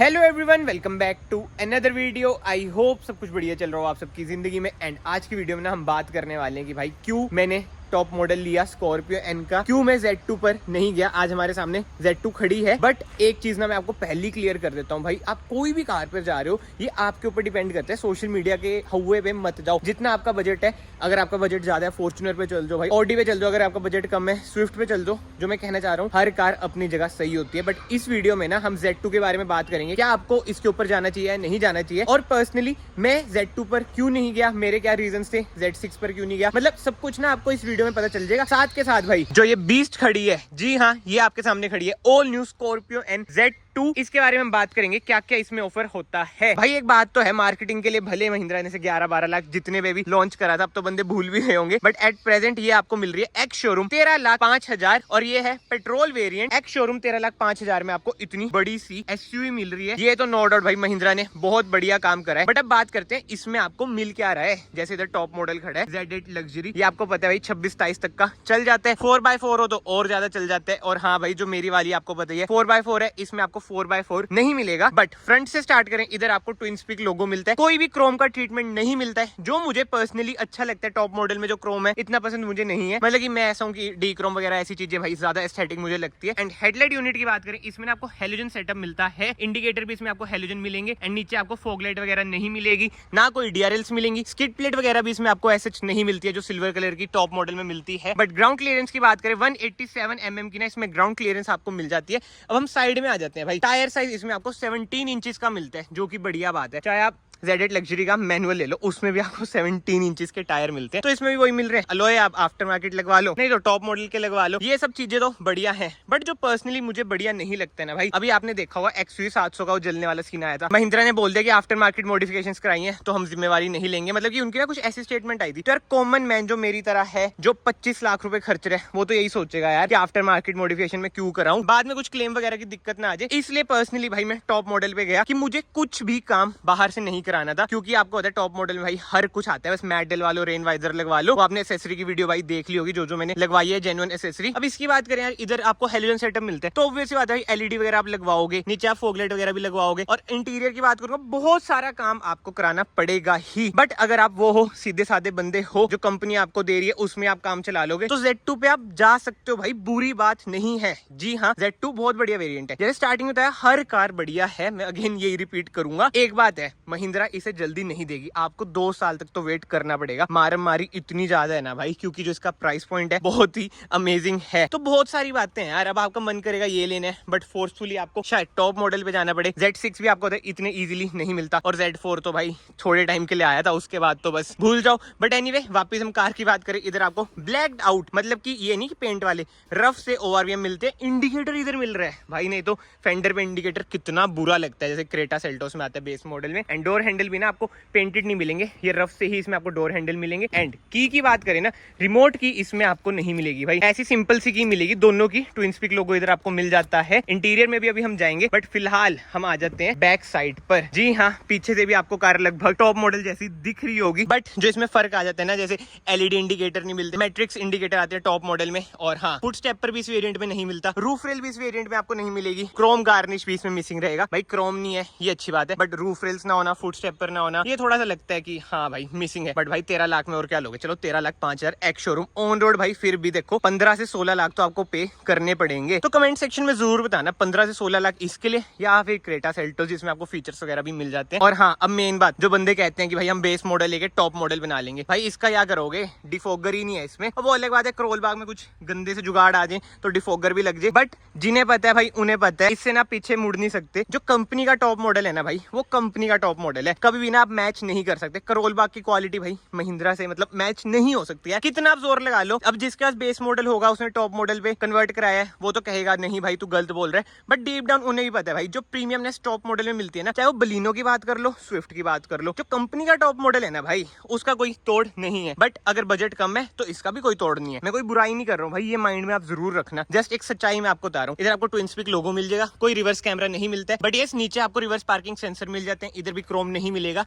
Hello everyone, welcome back to another video. I hope सब कुछ बढ़िया चल रहा हो आप सबकी जिंदगी में। एंड आज की वीडियो में ना हम बात करने वाले हैं कि भाई क्यों मैंने टॉप मॉडल लिया स्कॉर्पियो एन का, क्यों मैं Z2 पर नहीं गया। आज हमारे सामने Z2 खड़ी है, बट एक चीज ना मैं आपको पहली क्लियर कर देता हूँ भाई, आप कोई भी कार पर जा रहे हो ये आपके ऊपर डिपेंड करता है। सोशल मीडिया के हवे पे मत जाओ। जितना आपका बजट है, अगर आपका बजट ज्यादा है फॉर्च्यूनर पे चल जाओ भाई, ऑडी पे चल जाओ। अगर आपका बजट कम है स्विफ्ट पे चल जाओ। जो मैं कहना चाह रहा हूँ, हर कार अपनी जगह सही होती है। बट इस वीडियो में ना हम Z2 के बारे में बात करेंगे, क्या आपको इसके ऊपर जाना चाहिए या नहीं जाना चाहिए, और पर्सनली मैं Z2 पर क्यों नहीं गया, मेरे क्या रीजन थे, Z6 पर क्यों नहीं गया, मतलब सब कुछ ना आपको इस वीडियो में पता चल जाएगा। साथ के साथ भाई जो ये बीस्ट खड़ी है, जी हाँ ये आपके सामने खड़ी है, all new Scorpio N Z2, इसके बारे में हम बात करेंगे क्या क्या इसमें ऑफर होता है। भाई एक बात तो है, मार्केटिंग के लिए भले महिंद्रा ने से 11-12 लाख जितने में भी लॉन्च करा था, अब तो बंदे भूल भी गए होंगे, बट एट प्रेजेंट ये आपको मिल रही है एक्स शोरूम 13,05,000, और ये है पेट्रोल वेरिएंट। एक्स शोरूम 13,05,000 में आपको इतनी बड़ी सी एसयूवी मिल रही है। ये तो नो डाउट भाई महिंद्रा ने बहुत बढ़िया काम करा है। बट अब बात करते हैं इसमें आपको मिल क्या रहा है। जैसे इधर टॉप मॉडल खड़ा है Z8 लग्जरी, ये आपको पता है भाई 26-27 तक का चल जाता है। 4x4 हो तो और ज्यादा चल जाता है। और हाँ भाई जो मेरी वाली आपको पता ही है 4x4 है, इसमें आपको 4x4 नहीं मिलेगा। बट फ्रंट से स्टार्ट करें, इधर आपको ट्विन स्पीक लोगो मिलता है, कोई भी क्रोम का ट्रीटमेंट नहीं मिलता है, जो मुझे पर्सनली अच्छा लगता है। टॉप मॉडल में जो क्रोम है इतना पसंद मुझे नहीं है, मतलब कि मैं ऐसा हूँ कि डी क्रोम वगैरह ऐसी चीजें भाई ज्यादा एस्थेटिक मुझे लगती है। एंड हेडलाइट यूनिट की बात करें, इसमें आपको हेलोजन सेटअप मिलता है, इंडिकेटर भी इसमें आपको हेलोजन मिलेंगे। एंड नीचे आपको फॉग लाइट वगैरह नहीं मिलेगी, ना कोई डीआरएल्स मिलेंगी। स्किड प्लेट वगैरह भी इसमें आपको ऐसे नहीं मिलती है जो सिल्वर कलर की टॉप मॉडल में मिलती है। बट ग्राउंड क्लियरेंस की बात करें 187 mm की ना इसमें ग्राउंड क्लियरेंस आपको मिल जाती है। अब हम साइड में आ जाते हैं भाई, टायर साइज इसमें आपको 17 इंचेस का मिलता है, जो कि बढ़िया बात है। चाहे आप Z8 लग्जरी का मैनुअल ले लो, उसमें भी आपको 17 इंचेस के टायर मिलते हैं, तो इसमें भी वही मिल रहे हैं। अलॉय आप आफ्टर मार्केट लगवा लो, नहीं तो टॉप मॉडल के लगवा लो, ये सब चीजें तो बढ़िया है। बट जो पर्सनली मुझे बढ़िया नहीं लगता है ना भाई, अभी आपने देखा होगा XUV 700 का वो जलने वाला सीन आया था, महिंद्रा ने बोल दिया कि आफ्टर मार्केट मॉडिफिकेशंस कराई है तो हम जिम्मेवारी नहीं लेंगे। मतलब कि उनकी ना कुछ ऐसी स्टेटमेंट आई थी। तो यार कॉमन मैन जो मेरी तरह है, जो 25 लाख रुपए खर्च रहे, वो तो यही सोचेगा यार कि आफ्टर मार्केट मॉडिफिकेशन में क्यों कराऊं, बाद में कुछ क्लेम वगैरह की दिक्कत ना आ जाए। इसलिए पर्सनली भाई मैं टॉप मॉडल पे गया कि मुझे कुछ भी काम बाहर से नहीं कराना था, क्योंकि आपको होता है टॉप मॉडल में भाई हर कुछ आता है। बस मैट डलवा लो, रेन वाइजर लगवा लो। वो आपने एसेसरी की वीडियो भाई देख ली होगी, जो मैंने लगवाई है जेन्युइन एसेसरी। अब इसकी बात करें यार, इधर आपको हेलोजन सेटअप मिलता है, तो ऑब्वियस बात है एलईडी वगैरह आप लगवाओगे, नीचे आप फॉग लाइट वगैरह भी लगवाओगे। और इंटीरियर की बात करूंगा, बहुत सारा काम आपको कराना पड़ेगा ही। बट अगर आप वो हो, सीधे साधे बंदे हो, जो कंपनी आपको दे रही है उसमें आप काम चला लोगे, तो Z2 पे आप जा सकते हो भाई, बुरी बात नहीं है। जी हाँ, Z2 बहुत बढ़िया वेरिएंट है। जैसे स्टार्टिंग में बताया, हर कार बढ़िया है। मैं अगेन यही रिपीट करूंगा। एक बात है, महिंद्रा इसे जल्दी नहीं देगी, आपको 2 साल तक तो वेट करना पड़ेगा। मारम मारी इतनी ज्यादा है ना भाई, क्योंकि जो इसका प्राइस पॉइंट है बहुत ही अमेजिंग है। तो बहुत सारी बातें हैं यार, अब आपका मन करेगा ये लेना है, बट फोर्सफुली आपको शायद टॉप मॉडल पे जाना पड़े। Z6 भी आपको इतने इजीली नहीं मिलता, और Z4 तो भाई थोड़े टाइम के लिए आया था, उसके बाद तो बस भूल जाओ। बट एनीवे, वापस हम कार की बात करें, इधर आपको ब्लैक्ड आउट, मतलब कि ये नहीं कि पेंट वाले, रफ से ORVM मिलते हैं। इंडिकेटर इधर मिल रहा है भाई, नहीं तो फेंडर पे इंडिकेटर कितना बुरा लगता है, जैसे क्रेटा सेल्टोस में आता है बेस मॉडल में। एंड डोर हैंडल भी ना आपको पेंटेड नहीं मिलेंगे, ये रफ से ही इसमें आपको डोर हैंडल मिलेंगे। एंड की बात करें ना, रिमोट की इसमें आपको नहीं मिलेगी भाई, ऐसी सिंपल सी की मिलेगी। दोनों की ट्विन स्पीक लोगो इधर आपको मिल जाता है। इंटीरियर में भी अभी हम जाएंगे, बट फिलहाल हम आ जाते हैं बैक साइड पर। जी हाँ, पीछे से भी आपको कार लगभग टॉप मॉडल जैसी दिख रही होगी, बट जो इसमें फर्क आ जाता है ना, जैसे एलईडी इंडिकेटर नहीं मिलते, मैट्रिक्स इंडिकेटर आते हैं टॉप मॉडल में। और हाँ, फुट स्टेप पर भी इस वेरिएंट में नहीं मिलता, रूफ रेल भी इस वेरिएंट में आपको नहीं मिलेगी, क्रोम गार्निश भी इसमें मिसिंग रहेगा। भाई क्रोम नहीं है ये अच्छी बात है, बट रूफ रेल्स ना होना, फुट स्टेप पर ना होना, ये थोड़ा सा लगता है कि हाँ भाई मिसिंग है। बट भाई 13 लाख में और क्या लोगे, चलो 13,05,000 एक्स शोरूम ऑन रोड भाई, फिर भी देखो 15 से 16 लाख तो आपको पे करने पड़ेंगे। तो कमेंट सेक्शन में जरूर बताना 15 से 16 लाख इसके लिए, या फिर क्रेटा सेल्टोस जिसमें आपको फीचर्स वगैरह भी मिल जाते हैं। और हाँ, अब मेन बात, जो बंदे कहते हैं कि भाई हम बेस मॉडल लेके टॉप मॉडल बना लेंगे, भाई इसका क्या करोगे, डिफोगर ही नहीं है इसमें। अब वो अलग बात है, क्रोल बाग में कुछ गंदे से जुगाड़ आ जाए तो डिफोगर भी लग जाए, बट जिन्हें पता है भाई उन्हें पता है, इससे ना पीछे मुड़ नहीं सकते। जो कंपनी का टॉप मॉडल है ना भाई, वो कंपनी का टॉप मॉडल है, कभी भी ना आप मैच नहीं कर सकते। करोल बाग की क्वालिटी भाई महिंद्रा से मतलब मैच नहीं हो सकती है, कितना आप जोर लगा लो। अब जिसके पास बेस मॉडल होगा, उसने टॉप मॉडल पे कन्वर्ट कराया है, वो तो कहेगा नहीं भाई तू गलत बोल रहा है, बट डीप डाउन उन्हें भी पता है भाई, जो प्रीमियमनेस टॉप मॉडल में मिलती है ना, चाहे वो बलिनो की बात कर लो, स्विफ्ट की बात कर लो, जो कंपनी का टॉप मॉडल है ना भाई, उसका कोई तोड़ नहीं है। बट अगर बजट कम है तो इसका भी कोई तोड़ नहीं है। मैं कोई बुराई नहीं कर रहा हूँ भाई, ये माइंड में आप जरूर रखना, जस्ट एक सच्चाई में आपको बता रहा हूँ। इधर आपको ट्विन स्पीक लोगो मिल जाएगा, कोई रिवर्स कैमरा नहीं मिलता है, बट ये नीचे आपको रिवर्स पार्किंग सेंसर मिल जाते हैं। इधर भी क्रोम नहीं मिलेगा।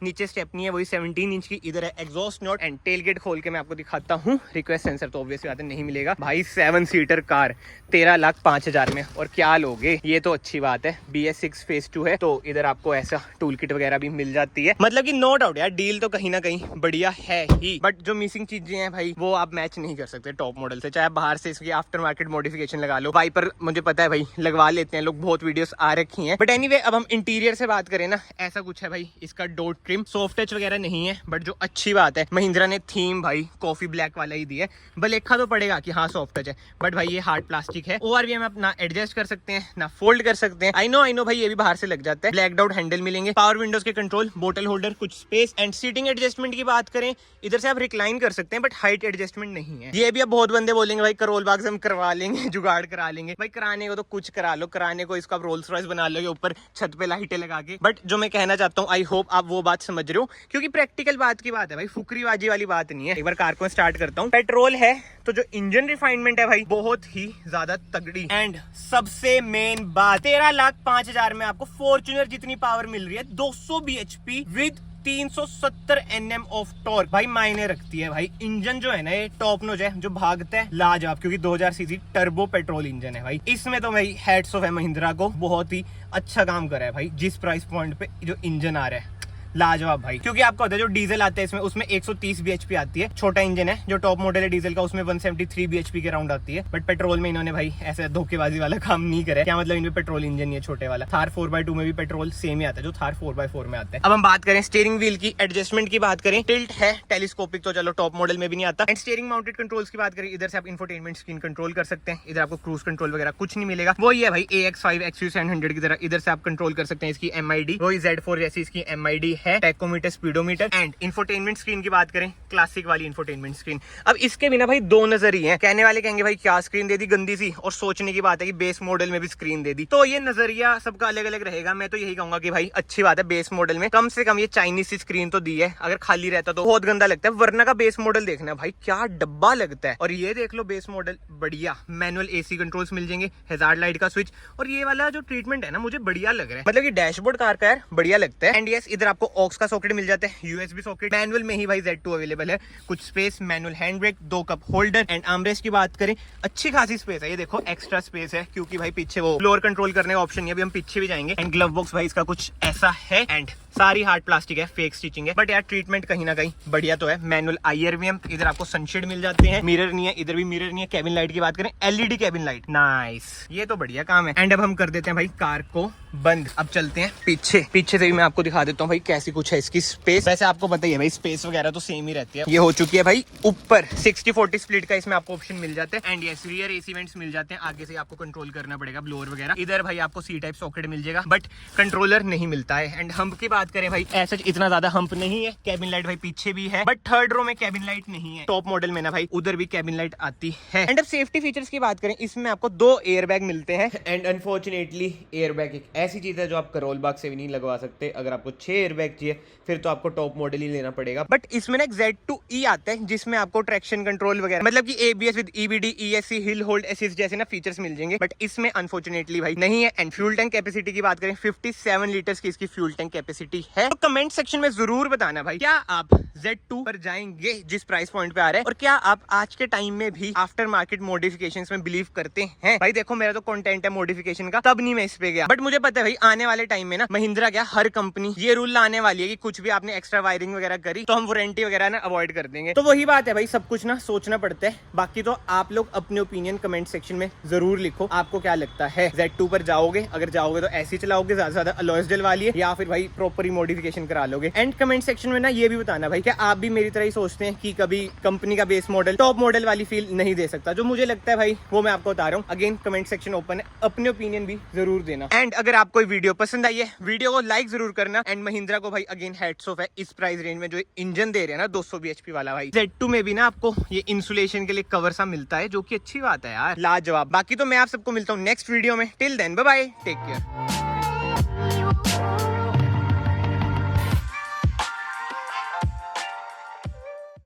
नीचे स्टेपनी है वही 17 इंच की, इधर है exhaust note and tailgate खोल के मैं आपको दिखाता हूँ। रिक्वेस्ट सेंसर तो ऑब्वियसली बात है नहीं मिलेगा भाई। 7 सीटर कार 13,05,000 में, और क्या लोगे, ये तो अच्छी बात है। BS6 फेज 2 है, तो इधर आपको ऐसा टूल किट वगैरह भी मिल जाती है। मतलब कि नो डाउट यार, डील तो कहीं ना कहीं बढ़िया है ही, बट जो मिसिंग चीजें हैं भाई वो आप मैच नहीं कर सकते टॉप मॉडल से। चाहे आप बाहर से इसकी आफ्टर मार्केट मॉडिफिकेशन लगा लो, वाइपर मुझे पता है भाई लगवा लेते हैं लोग, बहुत वीडियोस आ रखी हैं। बट एनीवे, अब हम इंटीरियर से बात करें ना, ऐसा कुछ है भाई। इसका डोर ट्रिम सॉफ्ट टच वगैरह नहीं है, बट जो अच्छी बात है महिंद्रा ने थीम भाई कॉफी ब्लैक वाला ही दिया है। बलेखा तो पड़ेगा कि हाँ सॉफ्ट टच है, बट भाई ये हार्ड प्लास्टिक है। ORVM आप ना एडजस्ट कर सकते हैं ना फोल्ड कर सकते हैं। आई नो भाई ये भी बाहर से लग जाता है। ब्लैक आउट हैंडल मिलेंगे, पावर विंडोज के कंट्रोल, बोतल होल्डर, कुछ स्पेस एंड सीटिंग एडजस्टमेंट की बात करें, इधर से आप रिक्लाइन कर सकते हैं, बट हाइट एडजस्टमेंट नहीं है। ये भी अब बहुत बंदे बोलेंगे भाई करोल बाग से हम करवा लेंगे, जुगाड़ करा लेंगे। भाई कराने को तो कुछ करा लो, कराने को इसका रोल्स रॉयस बना लो ऊपर छत पे लाइटें लगा के। बट जो मैं कहना चाहता हूँ, आई होप आप वो बात समझ रहे हो, क्योंकि प्रैक्टिकल बात की बात है भाई, फुकरीबाजी वाली बात नहीं है। एक बार कार को स्टार्ट करता हूँ। पेट्रोल है तो जो इंजन रिफाइनमेंट है भाई बहुत ही ज्यादा तगड़ी। एंड सबसे मेन बात, 13,05,000 में आपको फॉर्च्यूनर जितनी पावर मिल रही है, 200 bhp with 370 Nm of torque. भाई मायने रखती है भाई। इंजन जो है ना, ये टॉप नॉच है, जो भागता है लाजवाब, क्योंकि 2000 सीसी टर्बो पेट्रोल इंजन है भाई। इसमें तो भाई हेड्स ऑफ है महिंद्रा को, बहुत ही अच्छा काम करा है भाई। जिस प्राइस पॉइंट पे जो इंजन आ रहा है लाजवाब भाई, क्योंकि आपको होता है जो डीजल आता है इसमें, उसमें 130 bhp आती है। छोटा इंजन है जो टॉप मॉडल है डीजल का, उसमें 173 bhp के राउंड आती है। बट पेट्रोल में इन्होंने भाई ऐसे धोखेबाजी वाला काम नहीं करा है। क्या मतलब, इनमें पेट्रोल इंजन नहीं है छोटे वाला। थार 4x2 में भी पेट्रोल सेम ही आता है जो थार 4x4 में आता है। अब हम बात करें स्टीयरिंग व्हील की एडजस्टमेंट की बात करें, टिल्ट है, टेलीस्कोपिक तो चलो टॉप मॉडल में भी नहीं आता। एंड स्टीयरिंग माउंटेड कंट्रोल्स की बात करें, इधर से आप इंफोटेनमेंट स्क्रीन कंट्रोल कर सकते हैं। इधर आपको क्रूज कंट्रोल वगैरह कुछ नहीं मिलेगा। वही है भाई AX5 XU700 की तरह, इधर से आप कंट्रोल कर सकते हैं इसकी MID। वही Z4 जैसी इसकी MID है, tachometer, speedometer. And infotainment screen की बात करें, क्लासिक वाली इंफोटेनमेंट स्क्रीन। अब इसके बिना भाई दो नजर ही है। कहने वाले कहेंगे भाई क्या स्क्रीन दे दी गंदी सी, और सोचने की बात है कि बेस मॉडल में भी स्क्रीन दे दी। तो ये नजरिया सबका अलग अलग रहेगा। मैं तो यही कहूंगा कि भाई अच्छी बात है, बेस मॉडल में कम से कम ये चाइनीज सी स्क्रीन तो दी है। अगर खाली रहता तो बहुत गंदा लगता है। वरना का बेस मॉडल देखना भाई क्या डब्बा लगता है। और ये देख लो बेस मॉडल बढ़िया, मैनुअल AC कंट्रोल्स मिल जाएंगे, हैजार्ड लाइट का स्विच। और ये वाला जो ट्रीटमेंट है ना, मुझे बढ़िया लग रहा है। मतलब कि डैशबोर्ड कार का यार बढ़िया लगता है। एंड यस, इधर आपको ऑक्स का सॉकेट मिल जाता है, USB सॉकेट। मैनुअल में ही भाई Z2 अवेलेबल है। कुछ space, manual hand brake, 2 cup holder. And armrest की बात करें, अच्छी खासी स्पेस है। ये देखो एक्स्ट्रा स्पेस है, क्योंकि भाई पीछे वो फ्लोर कंट्रोल करने का ऑप्शन है। अभी हम पीछे भी जाएंगे। एंड ग्लव बॉक्स भाई इसका कुछ ऐसा है। एंड सारी हार्ड प्लास्टिक है, फेक स्टिचिंग है, बट यार ट्रीटमेंट कहीं ना कहीं बढ़िया तो है। मैनुअल IRVM, इधर आपको सनशेड मिल जाते हैं। मिरर नहीं है, इधर भी मिरर नहीं है। केबिन लाइट की बात करें, LED केबिन लाइट, नाइस, ये तो बढ़िया काम है। एंड अब हम कर देते हैं भाई कार को बंद। अब चलते हैं पीछे से भी मैं आपको दिखा देता हूँ भाई कैसी कुछ है इसकी स्पेस। वैसे आपको पता ही है भाई, स्पेस वगैरह तो सेम ही रहती है। ये हो चुकी है भाई ऊपर 60-40 स्प्लिट का, इसमें आपको ऑप्शन मिल जाते हैं। And yes, rear AC vents मिल जाते हैं। आगे से आपको कंट्रोल करना पड़ेगा ब्लोअर वगैरह। इधर भाई आपको C टाइप सॉकेट मिल जाएगा, बट कंट्रोलर नहीं मिलता है। एंड हम्प की बात करें भाई, ऐसा इतना ज्यादा हम्प नहीं है। केबिन लाइट भाई पीछे भी है, बट थर्ड रो में केबिन लाइट नहीं है। टॉप मॉडल में ना भाई उधर भी केबिन लाइट आती है। एंड अब सेफ्टी फीचर्स की बात करें, इसमें आपको 2 एयरबैग मिलते हैं। एंड अनफॉर्चुनेटली एयरबैग एक ऐसी चीज है जो आप करोल बाग से भी नहीं लगवा सकते। अगर आपको 6 एयरबैग चाहिए फिर तो आपको टॉप मॉडल ही लेना पड़ेगा। बट इसमें ना एक Z2E आता है, जिसमें आपको ट्रैक्शन कंट्रोल वगैरह, मतलब कि ABS with EBD, ESC, hill hold assist जैसे ना फीचर्स मिल जाएंगे। बट इसमें अनफॉर्चुनेटली भाई नहीं है। एंड फ्यूल टैंक कैपेसिटी की बात करें, 57 लीटर्स की इसकी फ्यूल टैंक कैपेसिटी है। तो कमेंट सेक्शन में जरूर बताना भाई, क्या आप Z2 पर जाएंगे जिस प्राइस पॉइंट पे आ रहा है, और क्या आप आज के टाइम में भी आफ्टर मार्केट मॉडिफिकेशंस में बिलीव करते हैं। भाई देखो, मेरा तो कंटेंट है मॉडिफिकेशन का, तब नहीं मैं इस पे गया। बट मुझे पता है भाई आने वाले टाइम में ना महिंद्रा क्या हर कंपनी ये रूल लाने वाली है कि कुछ भी आपने एक्स्ट्रा वायरिंग वगैरह करी तो हम वारंटी वगैरह ना अवॉइड कर देंगे। तो वही बात है भाई, सब कुछ ना सोचना पड़ता है। बाकी तो आप लोग अपने ओपिनियन कमेंट सेक्शन में जरूर लिखो, आपको क्या लगता है। Z2 पर जाओगे, अगर जाओगे तो ऐसे चलाओगे, ज्यादा से ज्यादा अलॉयस डलवा लिए, या फिर भाई प्रॉपर मॉडिफिकेशन करा लोगे। एंड कमेंट सेक्शन में ना ये भी बताना भाई, क्या आप भी मेरी तरह ही सोचते हैं कि कभी कंपनी का बेस मॉडल टॉप मॉडल वाली फील नहीं दे सकता। जो मुझे लगता है भाई वो मैं आपको बता रहा हूँ। अगेन कमेंट सेक्शन ओपन है, अपने ओपिनियन भी जरूर देना। एंड अगर आपको वीडियो पसंद आई है, वीडियो को लाइक जरूर करना। एंड महिंद्रा को भाई अगेन हैट्स ऑफ है, इस प्राइस रेंज में जो इंजन दे रहे हैं ना 200 bhp वाला भाई। Z2 में भी ना आपको ये इंसुलेशन के लिए कवर सा मिलता है, जो कि अच्छी बात है यार, लाजवाब। बाकी तो मैं आप सबको मिलता हूँ नेक्स्ट वीडियो में। Till then bye bye, take care.